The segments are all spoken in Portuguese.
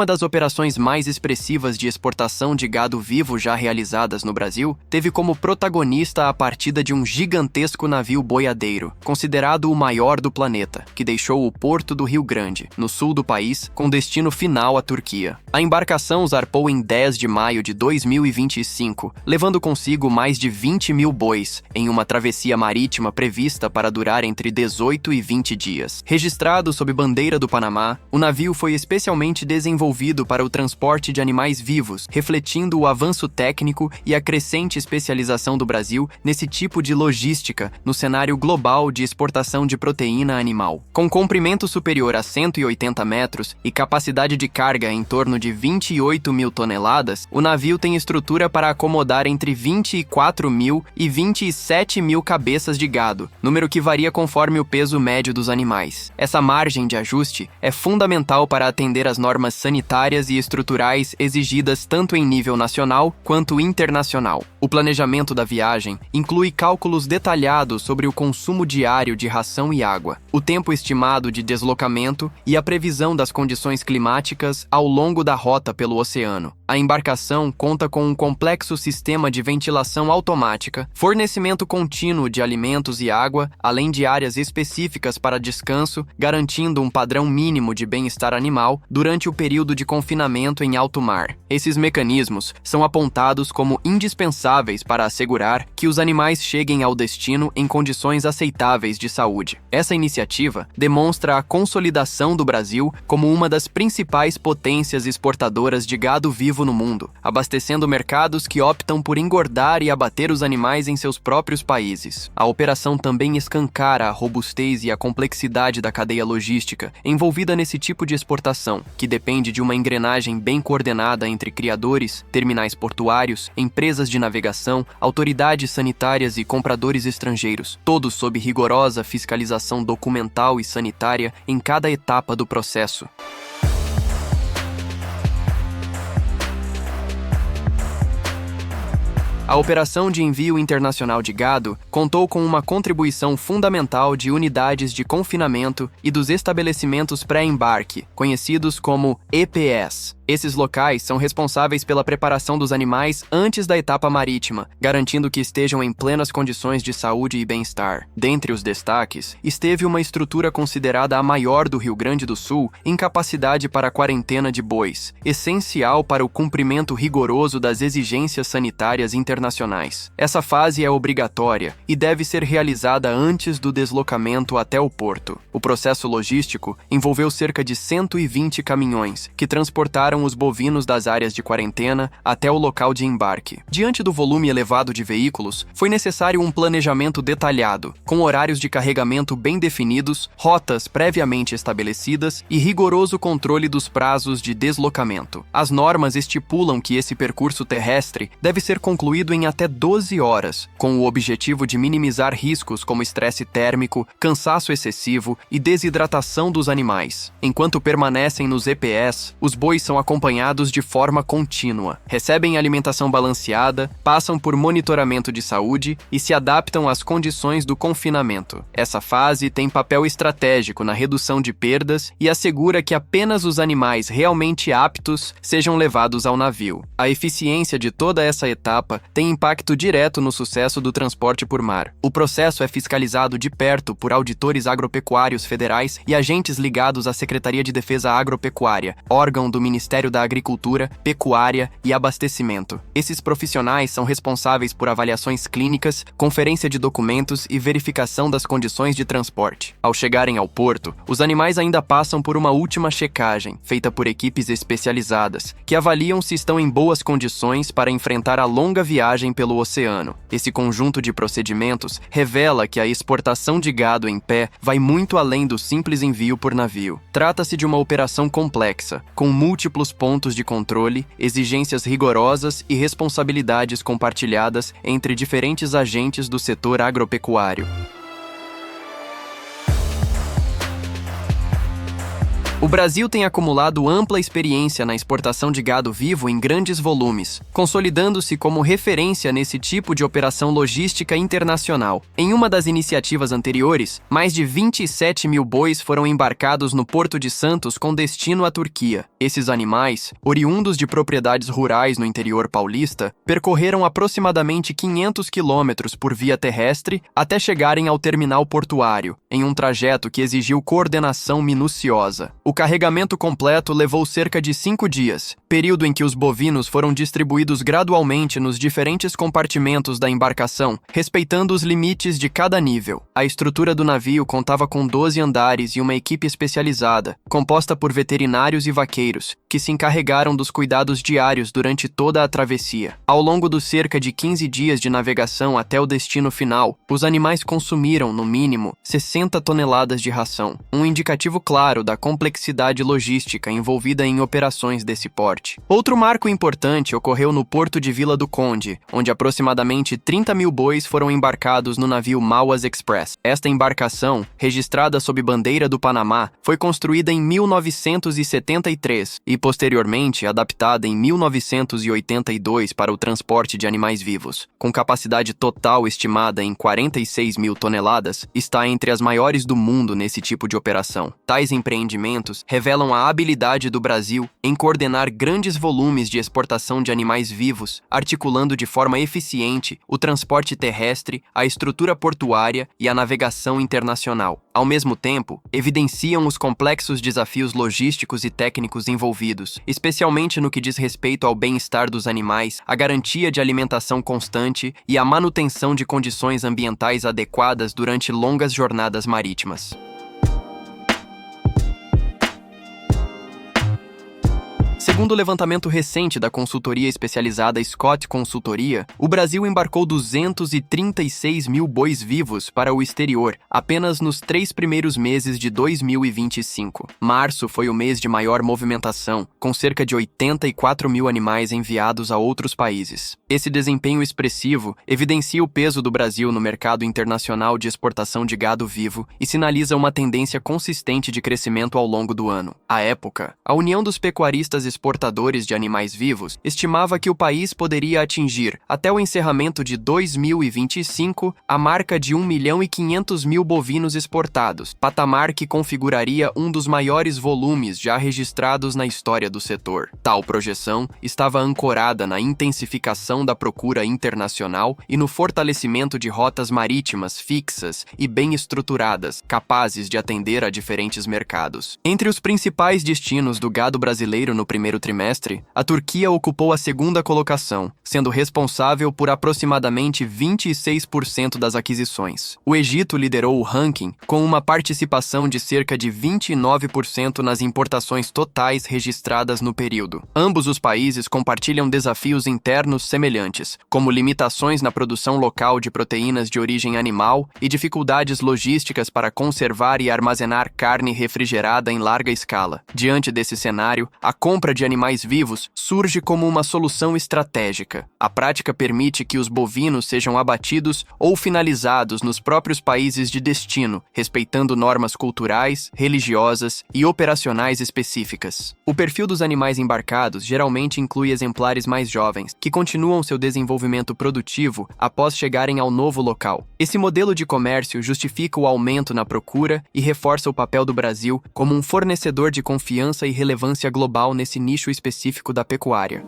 Uma das operações mais expressivas de exportação de gado vivo já realizadas no Brasil teve como protagonista a partida de um gigantesco navio boiadeiro, considerado o maior do planeta, que deixou o porto do Rio Grande, no sul do país, com destino final à Turquia. A embarcação zarpou em 10 de maio de 2025, levando consigo mais de 20 mil bois, em uma travessia marítima prevista para durar entre 18 e 20 dias. Registrado sob bandeira do Panamá, o navio foi especialmente desenvolvido para o transporte de animais vivos, refletindo o avanço técnico e a crescente especialização do Brasil nesse tipo de logística no cenário global de exportação de proteína animal. Com comprimento superior a 180 metros e capacidade de carga em torno de 28 mil toneladas, o navio tem estrutura para acomodar entre 24 mil e 27 mil cabeças de gado, número que varia conforme o peso médio dos animais. Essa margem de ajuste é fundamental para atender às normas sanitárias e estruturais exigidas tanto em nível nacional quanto internacional. O planejamento da viagem inclui cálculos detalhados sobre o consumo diário de ração e água, o tempo estimado de deslocamento e a previsão das condições climáticas ao longo da rota pelo oceano. A embarcação conta com um complexo sistema de ventilação automática, fornecimento contínuo de alimentos e água, além de áreas específicas para descanso, garantindo um padrão mínimo de bem-estar animal durante o período de confinamento em alto mar. Esses mecanismos são apontados como indispensáveis para assegurar que os animais cheguem ao destino em condições aceitáveis de saúde. Essa iniciativa demonstra a consolidação do Brasil como uma das principais potências exportadoras de gado vivo no mundo, abastecendo mercados que optam por engordar e abater os animais em seus próprios países. A operação também escancara a robustez e a complexidade da cadeia logística envolvida nesse tipo de exportação, que depende de uma engrenagem bem coordenada entre criadores, terminais portuários, empresas de navegação, autoridades sanitárias e compradores estrangeiros, todos sob rigorosa fiscalização documental e sanitária em cada etapa do processo. A operação de envio internacional de gado contou com uma contribuição fundamental de unidades de confinamento e dos estabelecimentos pré-embarque, conhecidos como EPS. Esses locais são responsáveis pela preparação dos animais antes da etapa marítima, garantindo que estejam em plenas condições de saúde e bem-estar. Dentre os destaques, esteve uma estrutura considerada a maior do Rio Grande do Sul em capacidade para quarentena de bois, essencial para o cumprimento rigoroso das exigências sanitárias internacionais. Essa fase é obrigatória e deve ser realizada antes do deslocamento até o porto. O processo logístico envolveu cerca de 120 caminhões, que transportaram os bovinos das áreas de quarentena até o local de embarque. Diante do volume elevado de veículos, foi necessário um planejamento detalhado, com horários de carregamento bem definidos, rotas previamente estabelecidas e rigoroso controle dos prazos de deslocamento. As normas estipulam que esse percurso terrestre deve ser concluído em até 12 horas, com o objetivo de minimizar riscos como estresse térmico, cansaço excessivo e desidratação dos animais. Enquanto permanecem nos EPS, os bois são acompanhados de forma contínua, recebem alimentação balanceada, passam por monitoramento de saúde e se adaptam às condições do confinamento. Essa fase tem papel estratégico na redução de perdas e assegura que apenas os animais realmente aptos sejam levados ao navio. A eficiência de toda essa etapa tem impacto direto no sucesso do transporte por mar. O processo é fiscalizado de perto por auditores agropecuários federais e agentes ligados à Secretaria de Defesa Agropecuária, órgão do Ministério da Agricultura, Pecuária e Abastecimento. Esses profissionais são responsáveis por avaliações clínicas, conferência de documentos e verificação das condições de transporte. Ao chegarem ao porto, os animais ainda passam por uma última checagem, feita por equipes especializadas, que avaliam se estão em boas condições para enfrentar a longa viagem pelo oceano. Esse conjunto de procedimentos revela que a exportação de gado em pé vai muito além do simples envio por navio. Trata-se de uma operação complexa, com múltiplos pontos de controle, exigências rigorosas e responsabilidades compartilhadas entre diferentes agentes do setor agropecuário. O Brasil tem acumulado ampla experiência na exportação de gado vivo em grandes volumes, consolidando-se como referência nesse tipo de operação logística internacional. Em uma das iniciativas anteriores, mais de 27 mil bois foram embarcados no Porto de Santos com destino à Turquia. Esses animais, oriundos de propriedades rurais no interior paulista, percorreram aproximadamente 500 quilômetros por via terrestre até chegarem ao terminal portuário, em um trajeto que exigiu coordenação minuciosa. O carregamento completo levou cerca de 5 dias, período em que os bovinos foram distribuídos gradualmente nos diferentes compartimentos da embarcação, respeitando os limites de cada nível. A estrutura do navio contava com 12 andares e uma equipe especializada, composta por veterinários e vaqueiros, que se encarregaram dos cuidados diários durante toda a travessia. Ao longo dos cerca de 15 dias de navegação até o destino final, os animais consumiram, no mínimo, 60 toneladas de ração, um indicativo claro da complexidade logística envolvida em operações desse porte. Outro marco importante ocorreu no Porto de Vila do Conde, onde aproximadamente 30 mil bois foram embarcados no navio Mauas Express. Esta embarcação, registrada sob bandeira do Panamá, foi construída em 1973 e, posteriormente, adaptada em 1982 para o transporte de animais vivos. Com capacidade total estimada em 46 mil toneladas, está entre as maiores do mundo nesse tipo de operação. Tais empreendimentos revelam a habilidade do Brasil em coordenar grandes volumes de exportação de animais vivos, articulando de forma eficiente o transporte terrestre, a estrutura portuária e a navegação internacional. Ao mesmo tempo, evidenciam os complexos desafios logísticos e técnicos envolvidos, especialmente no que diz respeito ao bem-estar dos animais, a garantia de alimentação constante e a manutenção de condições ambientais adequadas durante longas jornadas marítimas. Segundo o levantamento recente da consultoria especializada Scott Consultoria, o Brasil embarcou 236 mil bois vivos para o exterior apenas nos 3 primeiros meses de 2025. Março foi o mês de maior movimentação, com cerca de 84 mil animais enviados a outros países. Esse desempenho expressivo evidencia o peso do Brasil no mercado internacional de exportação de gado vivo e sinaliza uma tendência consistente de crescimento ao longo do ano. À época, a União dos Pecuaristas Exportadores de Animais Vivos estimava que o país poderia atingir, até o encerramento de 2025, a marca de 1.500.000 bovinos exportados, patamar que configuraria um dos maiores volumes já registrados na história do setor. Tal projeção estava ancorada na intensificação da procura internacional e no fortalecimento de rotas marítimas fixas e bem estruturadas, capazes de atender a diferentes mercados. Entre os principais destinos do gado brasileiro no primeiro trimestre, a Turquia ocupou a segunda colocação, sendo responsável por aproximadamente 26% das aquisições. O Egito liderou o ranking com uma participação de cerca de 29% nas importações totais registradas no período. Ambos os países compartilham desafios internos semelhantes, como limitações na produção local de proteínas de origem animal e dificuldades logísticas para conservar e armazenar carne refrigerada em larga escala. Diante desse cenário, a compra de animais vivos surge como uma solução estratégica. A prática permite que os bovinos sejam abatidos ou finalizados nos próprios países de destino, respeitando normas culturais, religiosas e operacionais específicas. O perfil dos animais embarcados geralmente inclui exemplares mais jovens, que continuam seu desenvolvimento produtivo após chegarem ao novo local. Esse modelo de comércio justifica o aumento na procura e reforça o papel do Brasil como um fornecedor de confiança e relevância global nesse nicho específico da pecuária.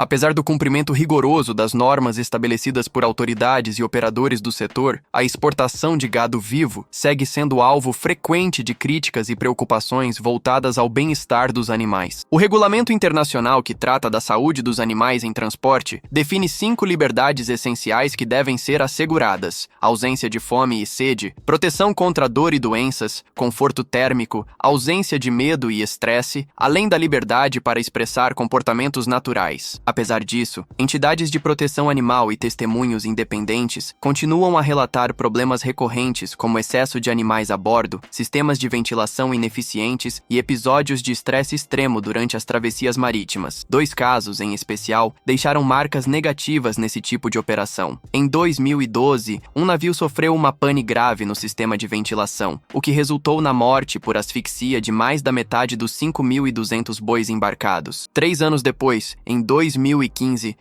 Apesar do cumprimento rigoroso das normas estabelecidas por autoridades e operadores do setor, a exportação de gado vivo segue sendo alvo frequente de críticas e preocupações voltadas ao bem-estar dos animais. O regulamento internacional que trata da saúde dos animais em transporte define 5 liberdades essenciais que devem ser asseguradas: ausência de fome e sede, proteção contra dor e doenças, conforto térmico, ausência de medo e estresse, além da liberdade para expressar comportamentos naturais. Apesar disso, entidades de proteção animal e testemunhos independentes continuam a relatar problemas recorrentes como excesso de animais a bordo, sistemas de ventilação ineficientes e episódios de estresse extremo durante as travessias marítimas. 2 casos, em especial, deixaram marcas negativas nesse tipo de operação. Em 2012, um navio sofreu uma pane grave no sistema de ventilação, o que resultou na morte por asfixia de mais da metade dos 5.200 bois embarcados. 3 anos depois, em 2015,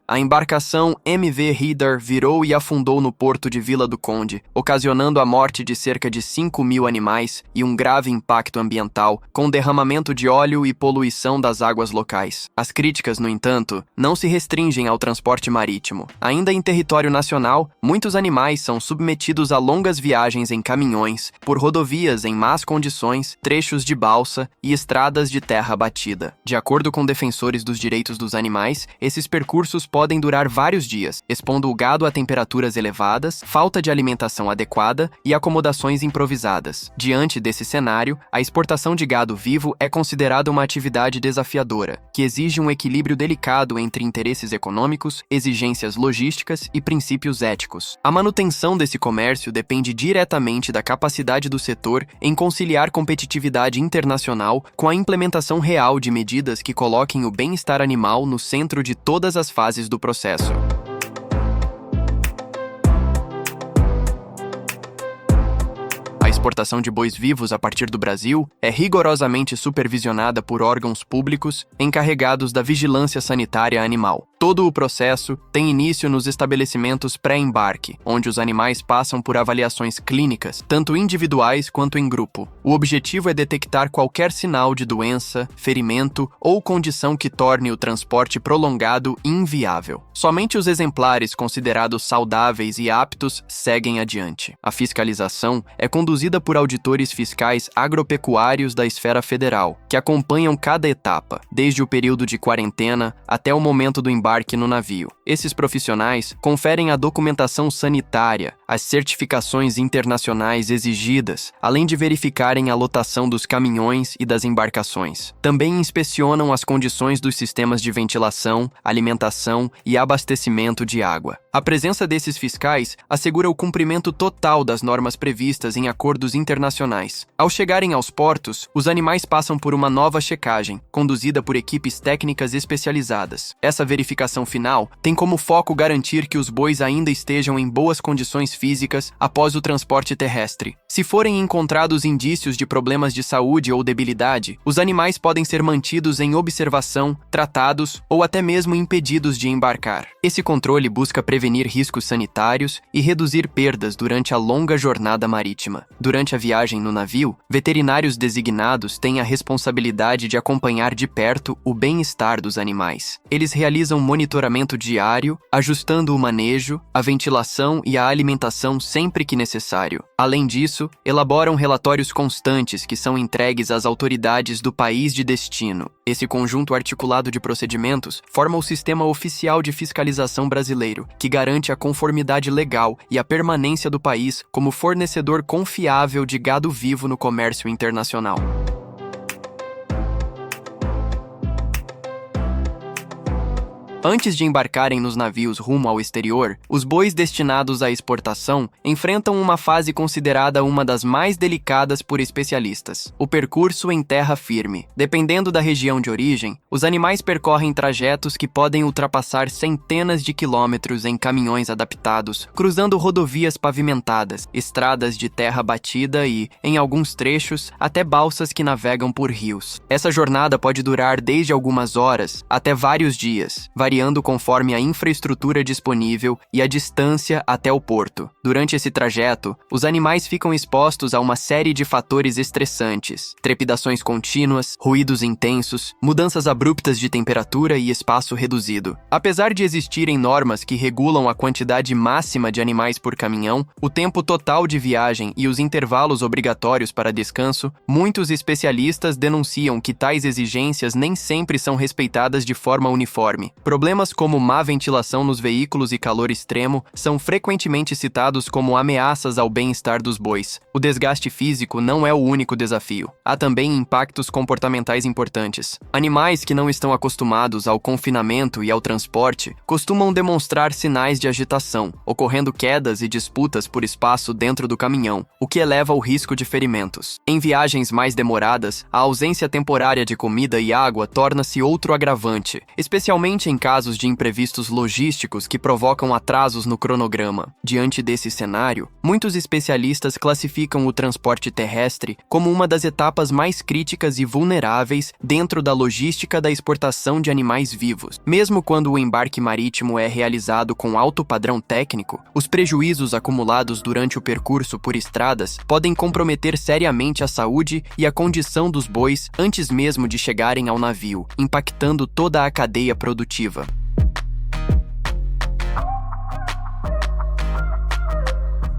a embarcação MV Reader virou e afundou no porto de Vila do Conde, ocasionando a morte de cerca de 5.000 animais e um grave impacto ambiental, com derramamento de óleo e poluição das águas locais. As críticas, no entanto, não se restringem ao transporte marítimo. Ainda em território nacional, muitos animais são submetidos a longas viagens em caminhões, por rodovias em más condições, trechos de balsa e estradas de terra batida. De acordo com defensores dos direitos dos animais, esses percursos podem durar vários dias, expondo o gado a temperaturas elevadas, falta de alimentação adequada e acomodações improvisadas. Diante desse cenário, a exportação de gado vivo é considerada uma atividade desafiadora, que exige um equilíbrio delicado entre interesses econômicos, exigências logísticas e princípios éticos. A manutenção desse comércio depende diretamente da capacidade do setor em conciliar competitividade internacional com a implementação real de medidas que coloquem o bem-estar animal no centro de todas as fases do processo. A exportação de bois vivos a partir do Brasil é rigorosamente supervisionada por órgãos públicos encarregados da vigilância sanitária animal. Todo o processo tem início nos estabelecimentos pré-embarque, onde os animais passam por avaliações clínicas, tanto individuais quanto em grupo. O objetivo é detectar qualquer sinal de doença, ferimento ou condição que torne o transporte prolongado inviável. Somente os exemplares considerados saudáveis e aptos seguem adiante. A fiscalização é conduzida por auditores fiscais agropecuários da esfera federal, que acompanham cada etapa, desde o período de quarentena até o momento do embarque no navio. Esses profissionais conferem a documentação sanitária, as certificações internacionais exigidas, além de verificarem a lotação dos caminhões e das embarcações. Também inspecionam as condições dos sistemas de ventilação, alimentação e abastecimento de água. A presença desses fiscais assegura o cumprimento total das normas previstas em acordos internacionais. Ao chegarem aos portos, os animais passam por uma nova checagem, conduzida por equipes técnicas especializadas. Essa verificação final tem como foco garantir que os bois ainda estejam em boas condições físicas após o transporte terrestre. Se forem encontrados indícios de problemas de saúde ou debilidade, os animais podem ser mantidos em observação, tratados ou até mesmo impedidos de embarcar. Esse controle busca prevenir riscos sanitários e reduzir perdas durante a longa jornada marítima. Durante a viagem no navio, veterinários designados têm a responsabilidade de acompanhar de perto o bem-estar dos animais. Eles realizam monitoramento diário, ajustando o manejo, a ventilação e a alimentação sempre que necessário. Além disso, elaboram relatórios constantes que são entregues às autoridades do país de destino. Esse conjunto articulado de procedimentos forma o sistema oficial de fiscalização brasileiro, que garante a conformidade legal e a permanência do país como fornecedor confiável de gado vivo no comércio internacional. Antes de embarcarem nos navios rumo ao exterior, os bois destinados à exportação enfrentam uma fase considerada uma das mais delicadas por especialistas: o percurso em terra firme. Dependendo da região de origem, os animais percorrem trajetos que podem ultrapassar centenas de quilômetros em caminhões adaptados, cruzando rodovias pavimentadas, estradas de terra batida e, em alguns trechos, até balsas que navegam por rios. Essa jornada pode durar desde algumas horas até vários dias, variando conforme a infraestrutura disponível e a distância até o porto. Durante esse trajeto, os animais ficam expostos a uma série de fatores estressantes: trepidações contínuas, ruídos intensos, mudanças abruptas de temperatura e espaço reduzido. Apesar de existirem normas que regulam a quantidade máxima de animais por caminhão, o tempo total de viagem e os intervalos obrigatórios para descanso, muitos especialistas denunciam que tais exigências nem sempre são respeitadas de forma uniforme. Problemas como má ventilação nos veículos e calor extremo são frequentemente citados como ameaças ao bem-estar dos bois. O desgaste físico não é o único desafio. Há também impactos comportamentais importantes. Animais que não estão acostumados ao confinamento e ao transporte costumam demonstrar sinais de agitação, ocorrendo quedas e disputas por espaço dentro do caminhão, o que eleva o risco de ferimentos. Em viagens mais demoradas, a ausência temporária de comida e água torna-se outro agravante, especialmente em casos de imprevistos logísticos que provocam atrasos no cronograma. Diante desse cenário, muitos especialistas classificam o transporte terrestre como uma das etapas mais críticas e vulneráveis dentro da logística da exportação de animais vivos. Mesmo quando o embarque marítimo é realizado com alto padrão técnico, os prejuízos acumulados durante o percurso por estradas podem comprometer seriamente a saúde e a condição dos bois antes mesmo de chegarem ao navio, impactando toda a cadeia produtiva.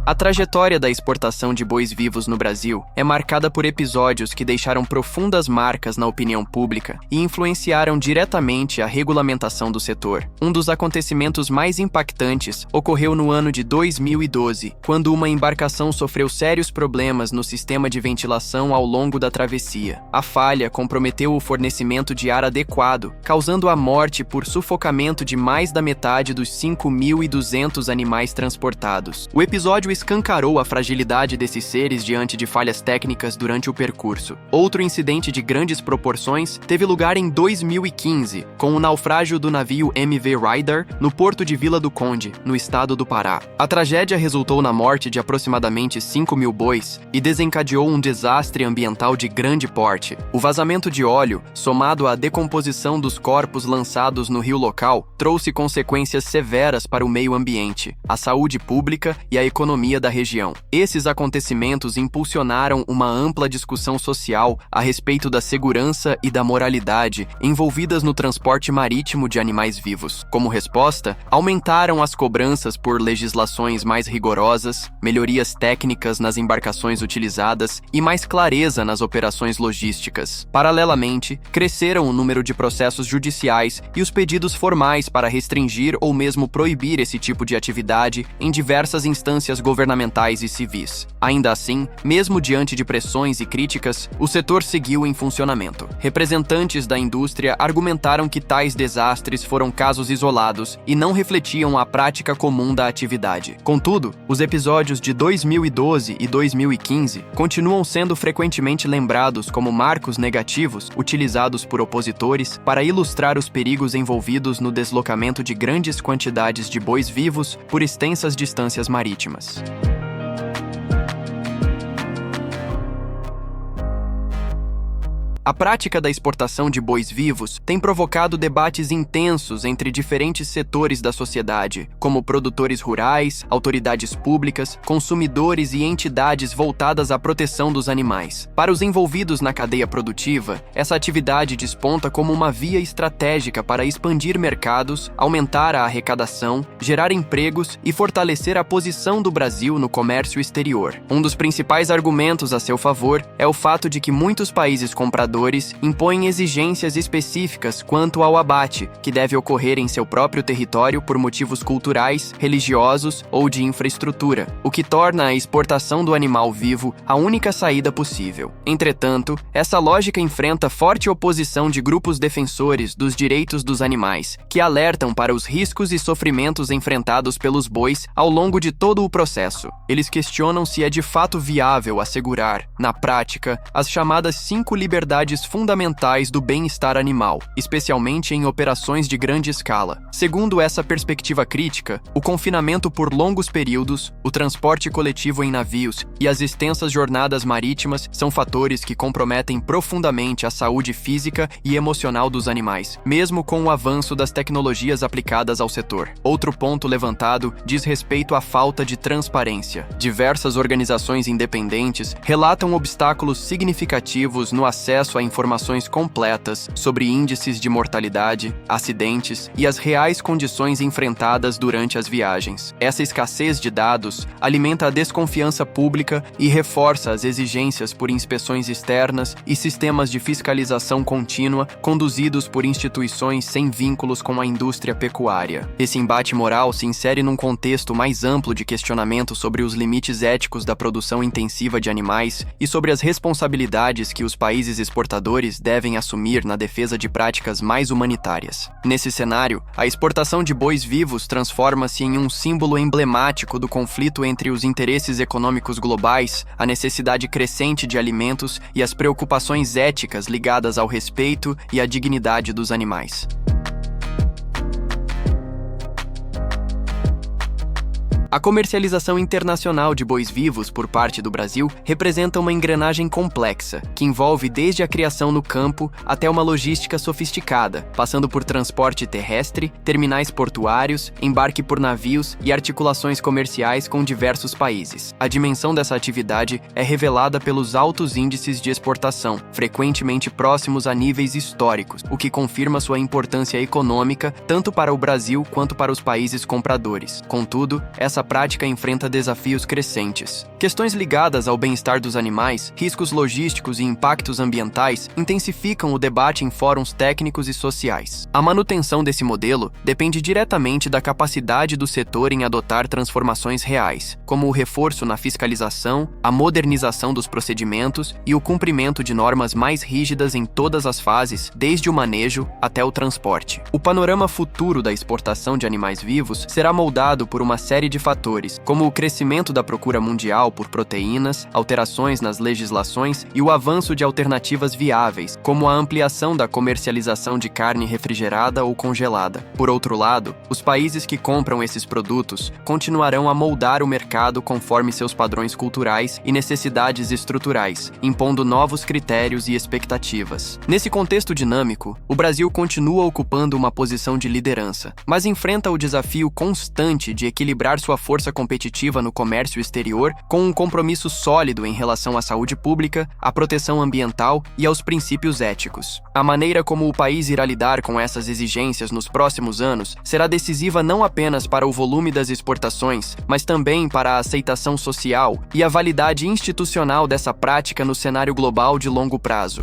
A trajetória da exportação de bois vivos no Brasil é marcada por episódios que deixaram profundas marcas na opinião pública e influenciaram diretamente a regulamentação do setor. Um dos acontecimentos mais impactantes ocorreu no ano de 2012, quando uma embarcação sofreu sérios problemas no sistema de ventilação ao longo da travessia. A falha comprometeu o fornecimento de ar adequado, causando a morte por sufocamento de mais da metade dos 5.200 animais transportados. O episódio escancarou a fragilidade desses seres diante de falhas técnicas durante o percurso. Outro incidente de grandes proporções teve lugar em 2015, com o naufrágio do navio MV Rider no porto de Vila do Conde, no estado do Pará. A tragédia resultou na morte de aproximadamente 5.000 bois e desencadeou um desastre ambiental de grande porte. O vazamento de óleo, somado à decomposição dos corpos lançados no rio local, trouxe consequências severas para o meio ambiente, a saúde pública e a economia da região. Esses acontecimentos impulsionaram uma ampla discussão social a respeito da segurança e da moralidade envolvidas no transporte marítimo de animais vivos. Como resposta, aumentaram as cobranças por legislações mais rigorosas, melhorias técnicas nas embarcações utilizadas e mais clareza nas operações logísticas. Paralelamente, cresceram o número de processos judiciais e os pedidos formais para restringir ou mesmo proibir esse tipo de atividade em diversas instâncias governamentais e civis. Ainda assim, mesmo diante de pressões e críticas, o setor seguiu em funcionamento. Representantes da indústria argumentaram que tais desastres foram casos isolados e não refletiam a prática comum da atividade. Contudo, os episódios de 2012 e 2015 continuam sendo frequentemente lembrados como marcos negativos utilizados por opositores para ilustrar os perigos envolvidos no deslocamento de grandes quantidades de bois vivos por extensas distâncias marítimas. A prática da exportação de bois vivos tem provocado debates intensos entre diferentes setores da sociedade, como produtores rurais, autoridades públicas, consumidores e entidades voltadas à proteção dos animais. Para os envolvidos na cadeia produtiva, essa atividade desponta como uma via estratégica para expandir mercados, aumentar a arrecadação, gerar empregos e fortalecer a posição do Brasil no comércio exterior. Um dos principais argumentos a seu favor é o fato de que muitos países compradores impõem exigências específicas quanto ao abate, que deve ocorrer em seu próprio território por motivos culturais, religiosos ou de infraestrutura, o que torna a exportação do animal vivo a única saída possível. Entretanto, essa lógica enfrenta forte oposição de grupos defensores dos direitos dos animais, que alertam para os riscos e sofrimentos enfrentados pelos bois ao longo de todo o processo. Eles questionam se é de fato viável assegurar, na prática, as chamadas 5 liberdades fundamentais do bem-estar animal, especialmente em operações de grande escala. Segundo essa perspectiva crítica, o confinamento por longos períodos, o transporte coletivo em navios e as extensas jornadas marítimas são fatores que comprometem profundamente a saúde física e emocional dos animais, mesmo com o avanço das tecnologias aplicadas ao setor. Outro ponto levantado diz respeito à falta de transparência. Diversas organizações independentes relatam obstáculos significativos no acesso acesso a informações completas sobre índices de mortalidade, acidentes e as reais condições enfrentadas durante as viagens. Essa escassez de dados alimenta a desconfiança pública e reforça as exigências por inspeções externas e sistemas de fiscalização contínua conduzidos por instituições sem vínculos com a indústria pecuária. Esse embate moral se insere num contexto mais amplo de questionamento sobre os limites éticos da produção intensiva de animais e sobre as responsabilidades que os países exportadores devem assumir na defesa de práticas mais humanitárias. Nesse cenário, a exportação de bois vivos transforma-se em um símbolo emblemático do conflito entre os interesses econômicos globais, a necessidade crescente de alimentos e as preocupações éticas ligadas ao respeito e à dignidade dos animais. A comercialização internacional de bois vivos por parte do Brasil representa uma engrenagem complexa, que envolve desde a criação no campo até uma logística sofisticada, passando por transporte terrestre, terminais portuários, embarque por navios e articulações comerciais com diversos países. A dimensão dessa atividade é revelada pelos altos índices de exportação, frequentemente próximos a níveis históricos, o que confirma sua importância econômica tanto para o Brasil quanto para os países compradores. Contudo, essa prática enfrenta desafios crescentes. Questões ligadas ao bem-estar dos animais, riscos logísticos e impactos ambientais intensificam o debate em fóruns técnicos e sociais. A manutenção desse modelo depende diretamente da capacidade do setor em adotar transformações reais, como o reforço na fiscalização, a modernização dos procedimentos e o cumprimento de normas mais rígidas em todas as fases, desde o manejo até o transporte. O panorama futuro da exportação de animais vivos será moldado por uma série de fatores, como o crescimento da procura mundial por proteínas, alterações nas legislações e o avanço de alternativas viáveis, como a ampliação da comercialização de carne refrigerada ou congelada. Por outro lado, os países que compram esses produtos continuarão a moldar o mercado conforme seus padrões culturais e necessidades estruturais, impondo novos critérios e expectativas. Nesse contexto dinâmico, o Brasil continua ocupando uma posição de liderança, mas enfrenta o desafio constante de equilibrar sua força competitiva no comércio exterior com um compromisso sólido em relação à saúde pública, à proteção ambiental e aos princípios éticos. A maneira como o país irá lidar com essas exigências nos próximos anos será decisiva não apenas para o volume das exportações, mas também para a aceitação social e a validade institucional dessa prática no cenário global de longo prazo.